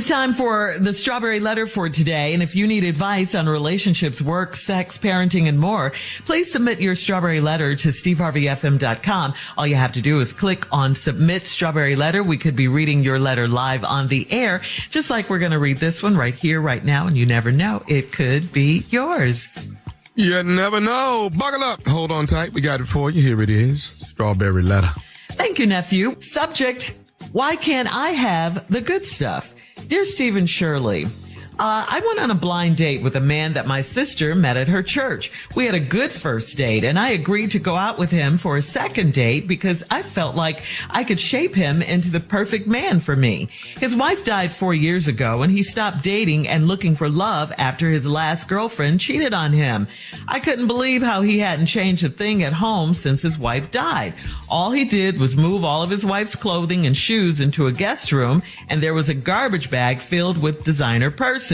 is time for the Strawberry Letter for today. And if you need advice on relationships, work, sex, parenting, and more, please submit your Strawberry Letter to steveharveyfm.com. All you have to do is click on Submit Strawberry Letter. We could be reading your letter live on the air, just like we're going to read this one right here, right now. And you never know, it could be yours. You never know. Buckle up. Hold on tight. We got it for you. Here it is. Strawberry Letter. Thank you, nephew. Subject: why can't I have the good stuff? Dear Steve and Shirley, I went on a blind date with a man that my sister met at her church. We had a good first date, and I agreed to go out with him for a second date because I felt like I could shape him into the perfect man for me. His wife died 4 years ago, and he stopped dating and looking for love after his last girlfriend cheated on him. I couldn't believe how he hadn't changed a thing at home since his wife died. All he did was move all of his wife's clothing and shoes into a guest room, and there was a garbage bag filled with designer purses.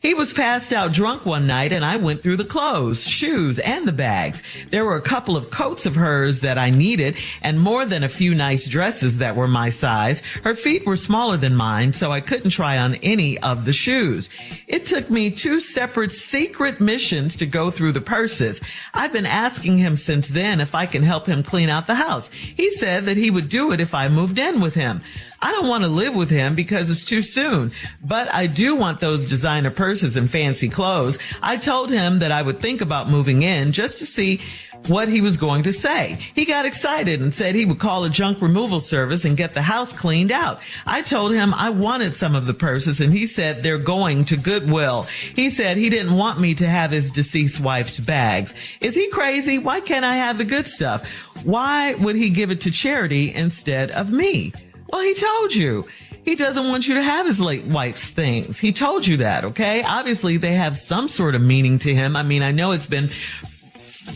He was passed out drunk one night, and I went through the clothes, shoes, and the bags. There were a couple of coats of hers that I needed, and more than a few nice dresses that were my size. Her feet were smaller than mine, so I couldn't try on any of the shoes. It took me 2 separate secret missions to go through the purses. I've been asking him since then if I can help him clean out the house. He said that he would do it if I moved in with him. I don't want to live with him because it's too soon, but I do want those designer purses and fancy clothes. I told him that I would think about moving in just to see what he was going to say. He got excited and said he would call a junk removal service and get the house cleaned out. I told him I wanted some of the purses, and he said they're going to Goodwill. He said he didn't want me to have his deceased wife's bags. Is he crazy? Why can't I have the good stuff? Why would he give it to charity instead of me? Well, he told you. He doesn't want you to have his late wife's things. He told you that, okay? Obviously, they have some sort of meaning to him. I mean, I know it's been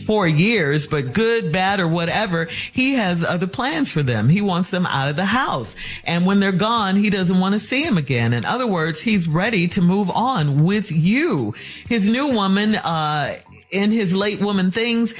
4 years, but good, bad, or whatever, he has other plans for them. He wants them out of the house. And when they're gone, he doesn't want to see them again. In other words, he's ready to move on with you. His new woman, in his late woman things,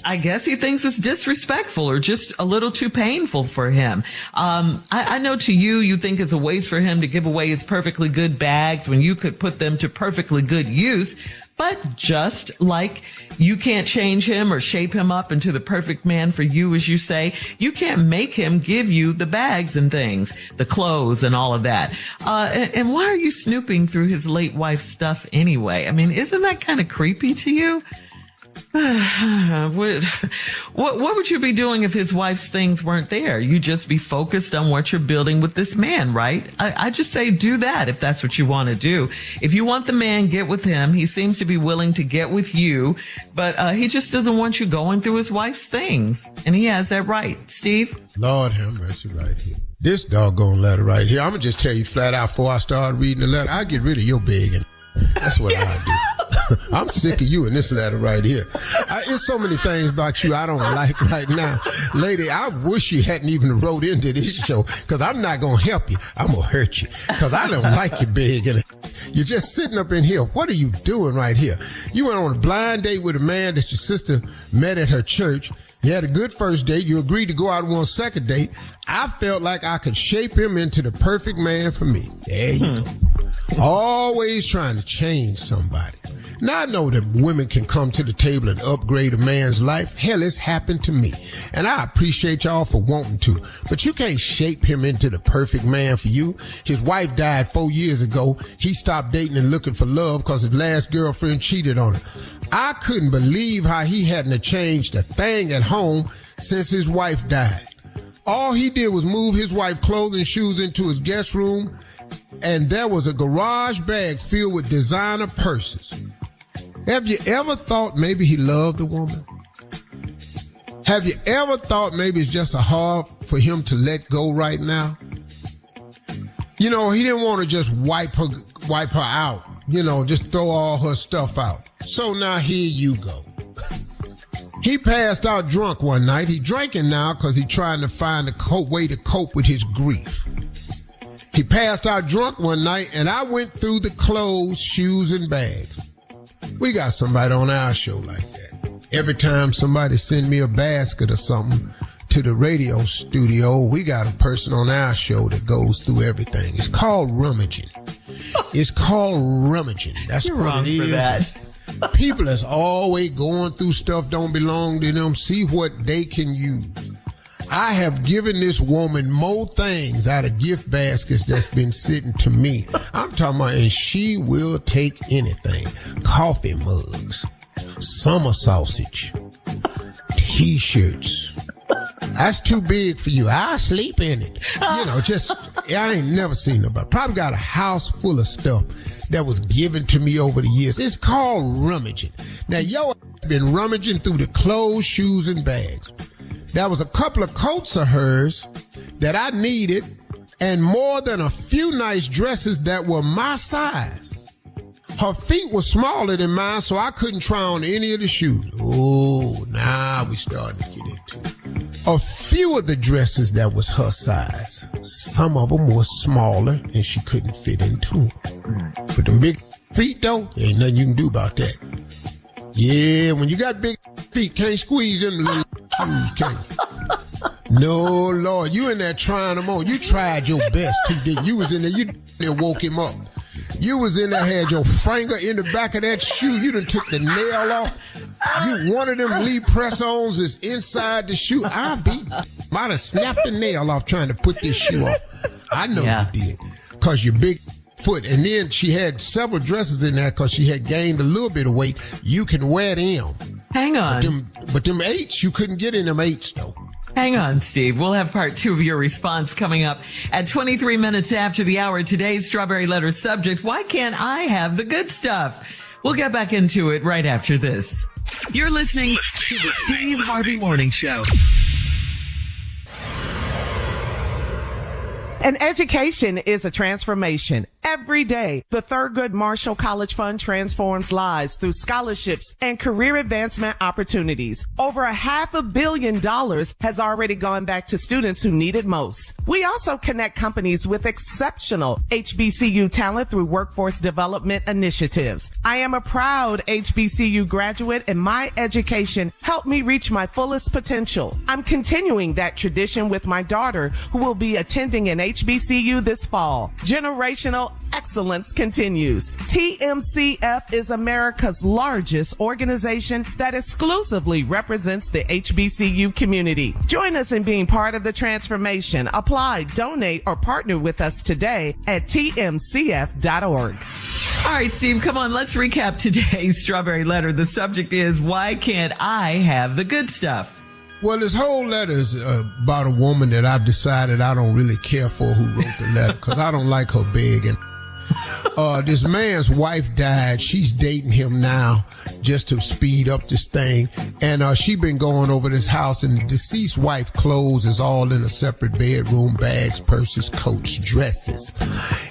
I guess he thinks it's disrespectful or just a little too painful for him. I know to you think it's a waste for him to give away his perfectly good bags when you could put them to perfectly good use. But just like you can't change him or shape him up into the perfect man for you, as you say, you can't make him give you the bags and things, the clothes and all of that. And why are you snooping through his late wife's stuff anyway? I mean, isn't that kind of creepy to you? What would you be doing if his wife's things weren't there? You'd just be focused on what you're building with this man, right? I just say do that if that's what you want to do. If you want the man, get with him. He seems to be willing to get with you, but he just doesn't want you going through his wife's things. And he has that right. Steve? Lord have mercy right here. This doggone letter right here, I'm going to just tell you flat out before I start reading the letter, I'll get rid of your begging. That's what I do. I'm sick of you in this letter right here. There's so many things about you I don't like right now. Lady, I wish you hadn't even wrote into this show, because I'm not going to help you. I'm going to hurt you, because I don't like you begging. You're just sitting up in here. What are you doing right here? You went on a blind date with a man that your sister met at her church. You had a good first date. You agreed to go out on a second date. I felt like I could shape him into the perfect man for me. There you go. Always trying to change somebody. Now, I know that women can come to the table and upgrade a man's life. Hell, it's happened to me. And I appreciate y'all for wanting to. But you can't shape him into the perfect man for you. His wife died 4 years ago. He stopped dating and looking for love because his last girlfriend cheated on him. I couldn't believe how he hadn't changed a thing at home since his wife died. All he did was move his wife's clothes and shoes into his guest room, and there was a garage bag filled with designer purses. Have you ever thought maybe he loved the woman? Have you ever thought maybe it's just hard for him to let go right now? You know, he didn't want to just wipe her out, just throw all her stuff out. So now here you go. He passed out drunk one night. He drinking now because he's trying to find a way to cope with his grief. He passed out drunk one night, and I went through the clothes, shoes, and bags. We got somebody on our show like that. Every time somebody send me a basket or something to the radio studio. We got a person on our show that goes through everything. It's called rummaging. It's called rummaging. That's You're what wrong it for is. that. People that's always going through stuff don't belong to them. See what they can use. I have given this woman more things out of gift baskets that's been sitting to me. I'm talking about, and she will take anything. Coffee mugs, summer sausage, T-shirts. That's too big for you. I sleep in it. I ain't never seen nobody. Probably got a house full of stuff that was given to me over the years. It's called rummaging. Now, yo, been rummaging through the clothes, shoes, and bags. There was a couple of coats of hers that I needed and more than a few nice dresses that were my size. Her feet were smaller than mine, so I couldn't try on any of the shoes. Oh, now we starting to get into it. A few of the dresses that was her size. Some of them were smaller and she couldn't fit into them. But them big feet, though, ain't nothing you can do about that. Yeah, when you got big feet, can't squeeze them little shoes, can you? No, Lord, you in there trying them on. You tried your best, too, didn't you? You was in there, you woke him up. You was in there, had your finger in the back of that shoe. You done took the nail off. You one of them Lee press-ons is inside the shoe. Might have snapped the nail off trying to put this shoe on. I know you did, because your big foot. And then she had several dresses in there because she had gained a little bit of weight. You can wear them. Hang on. But them eights, you couldn't get in them eights, though. Hang on, Steve. We'll have part 2 of your response coming up at 23 minutes after the hour. Today's Strawberry Letter subject, why can't I have the good stuff? We'll get back into it right after this. You're listening to the Steve Harvey Morning Show. An education is a transformation. Every day, the Thurgood Marshall College Fund transforms lives through scholarships and career advancement opportunities. Over $500 million has already gone back to students who need it most. We also connect companies with exceptional HBCU talent through workforce development initiatives. I am a proud HBCU graduate, and my education helped me reach my fullest potential. I'm continuing that tradition with my daughter, who will be attending an HBCU this fall. Generational excellence continues. TMCF is America's largest organization that exclusively represents the HBCU community. Join us in being part of the transformation. Apply, donate, or partner with us today at tmcf.org. All right, Steve, come on. Let's recap today's Strawberry Letter. The subject is, why can't I have the good stuff? Well, this whole letter is about a woman that I've decided I don't really care for who wrote the letter, because I don't like her begging. This man's wife died. She's dating him now just to speed up this thing. And she been going over this house, and the deceased wife clothes is all in a separate bedroom, bags, purses, coats, dresses.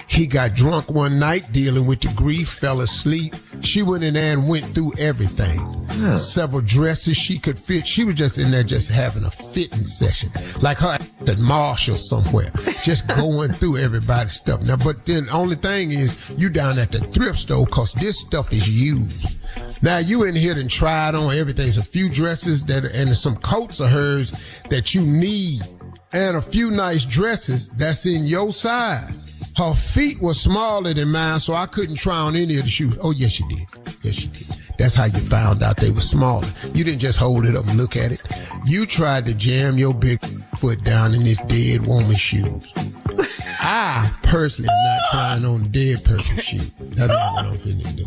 He got drunk one night dealing with the grief, fell asleep. She went in there and went through everything. Several dresses she could fit. She was just in there just having a fitting session, like her at Marshall somewhere, just going through everybody's stuff. Now, but then the only thing is, you down at the thrift store, because this stuff is used. Now, you in here and tried on everything. There's a few dresses and some coats of hers that you need, and a few nice dresses that's in your size. Her feet were smaller than mine, so I couldn't try on any of the shoes. Oh, yes, you did. Yes, you did. That's how you found out they were smaller. You didn't just hold it up and look at it. You tried to jam your big foot down in this dead woman's shoes. I personally am not trying on a dead person's shoe. That's not what I'm finna do.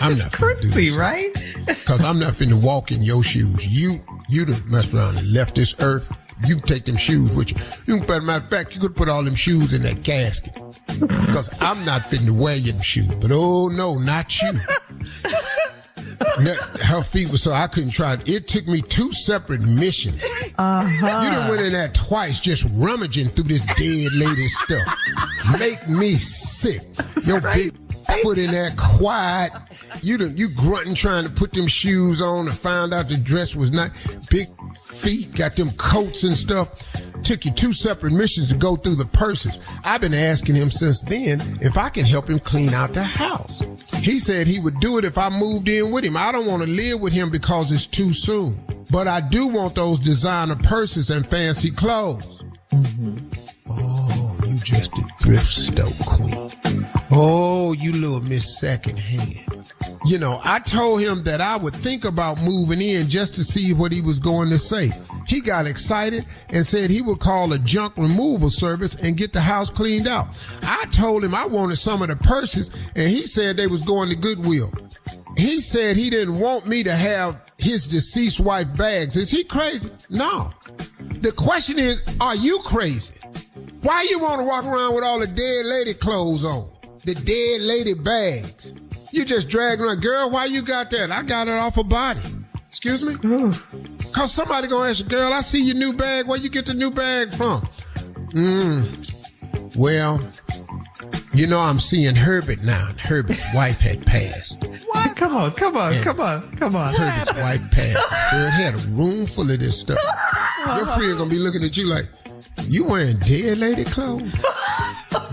I'm not creepy, right? Because I'm not finna walk in your shoes. You done messed around and left this earth. You can take them shoes with you. As a matter of fact, you could put all them shoes in that casket. Because I'm not fitting to wear your shoes. But oh no, not you. Her feet were so I couldn't try it. It took me 2 separate missions. You done went in there twice just rummaging through this dead lady's stuff. Make me sick. Your big foot in there quiet. You grunting trying to put them shoes on and found out the dress was not. Big feet, got them coats and stuff. Took you 2 separate missions to go through the purses. I've been asking him since then if I can help him clean out the house. He said he would do it if I moved in with him. I don't want to live with him because it's too soon. but I do want those designer purses and fancy clothes. Oh, you just a thrift store queen. Oh, you little Miss Secondhand. You know, I told him that I would think about moving in just to see what he was going to say. He got excited and said he would call a junk removal service and get the house cleaned out. I told him I wanted some of the purses, and he said they was going to Goodwill. He said he didn't want me to have his deceased wife bags. Is he crazy? No. The question is, are you crazy? Why you want to walk around with all the dead lady clothes on? The dead lady bags. You just dragging around. Girl, why you got that? I got it off a body. Excuse me? Cause somebody gonna ask you, girl, I see your new bag. Where you get the new bag from? Well, you know, I'm seeing Herbert now. And Herbert's wife had passed. What? Come on. Herbert's wife passed. Girl, it had a room full of this stuff. Your friend gonna be looking at you like, you wearing dead lady clothes?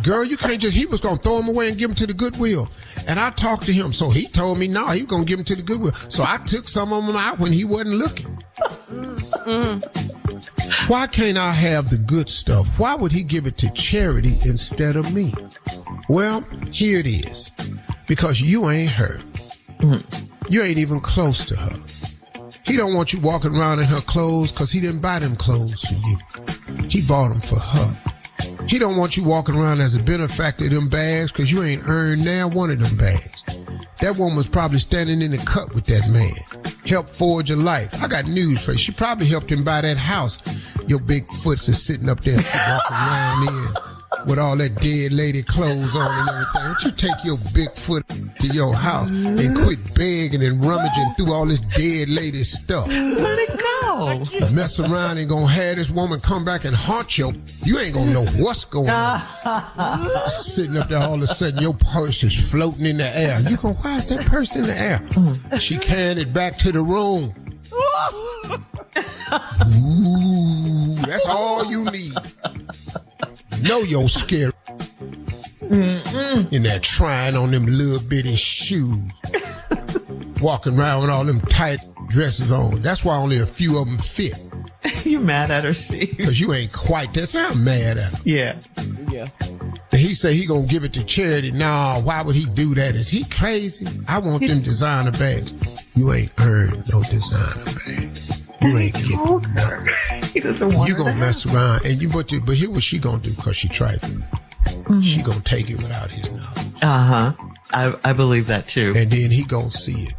Girl, you can't just, he was gonna throw them away and give them to the Goodwill. And I talked to him, so he told me, no, he was gonna give them to the Goodwill. So I took some of them out when he wasn't looking. Why can't I have the good stuff? Why would he give it to charity instead of me? Well, here it is. Because you ain't her. You ain't even close to her. He don't want you walking around in her clothes because he didn't buy them clothes for you. He bought them for her. He don't want you walking around as a benefactor of them bags because you ain't earned now one of them bags. That woman was probably standing in the cut with that man. Helped forge a life. I got news for you. She probably helped him buy that house your big foots is sitting up there walking around in with all that dead lady clothes on and everything. Why don't you take your big foot to your house and quit begging and rummaging through all this dead lady stuff? Let it go. Mess around and gonna have this woman come back and haunt you. You ain't gonna know what's going on. Sitting up there all of a sudden, your purse is floating in the air. You go, why is that purse in the air? She carried it back to the room. Ooh, that's all you need. Know you're scared. In there trying on them little bitty shoes. Walking around with all them tight dresses on. That's why only a few of them fit. You mad at her, Steve? Because you ain't quite that. So I'm mad at him. Yeah. And he say he gonna give it to charity. Nah, why would he do that? Is he crazy? I want them designer bags. You ain't earned no designer bags. You ain't getting nothing. He doesn't want you gonna mess around and but here what she gonna do because she trifling. She gonna take it without his knowledge. I believe that too. And then he gonna see it.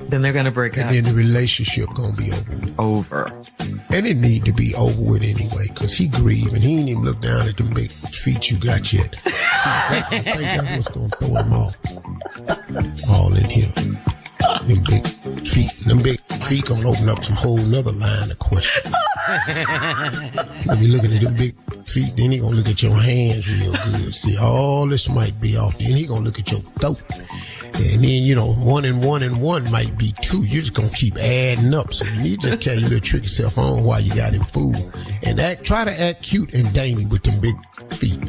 Then they're gonna break up. And then the relationship gonna be over with. And it need to be over with anyway, because he grieving. He ain't even look down at them big feet you got yet. See, I think that's what's gonna throw him off. All in here. Them big feet. Them big feet gonna open up some whole nother line of questions. When you looking at them big feet, then he gonna look at your hands real good. See, all this might be off. Then he gonna look at your throat. And then, you know, 1 and 1 and 1 might be 2. You're just gonna keep adding up. So you need to just carry your little trick yourself on while you got him fooled. And try to act cute and dainty with them big feet.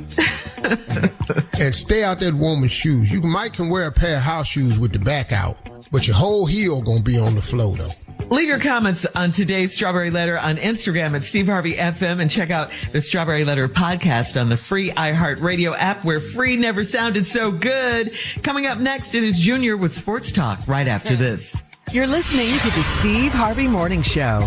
And stay out that woman's shoes. You can wear a pair of house shoes with the back out, but your whole heel gonna be on the floor though. Leave your comments on today's Strawberry Letter on Instagram at Steve Harvey FM and check out the Strawberry Letter podcast on the free iHeartRadio app where free never sounded so good. Coming up next, it is Junior with Sports Talk right after this. You're listening to the Steve Harvey Morning Show.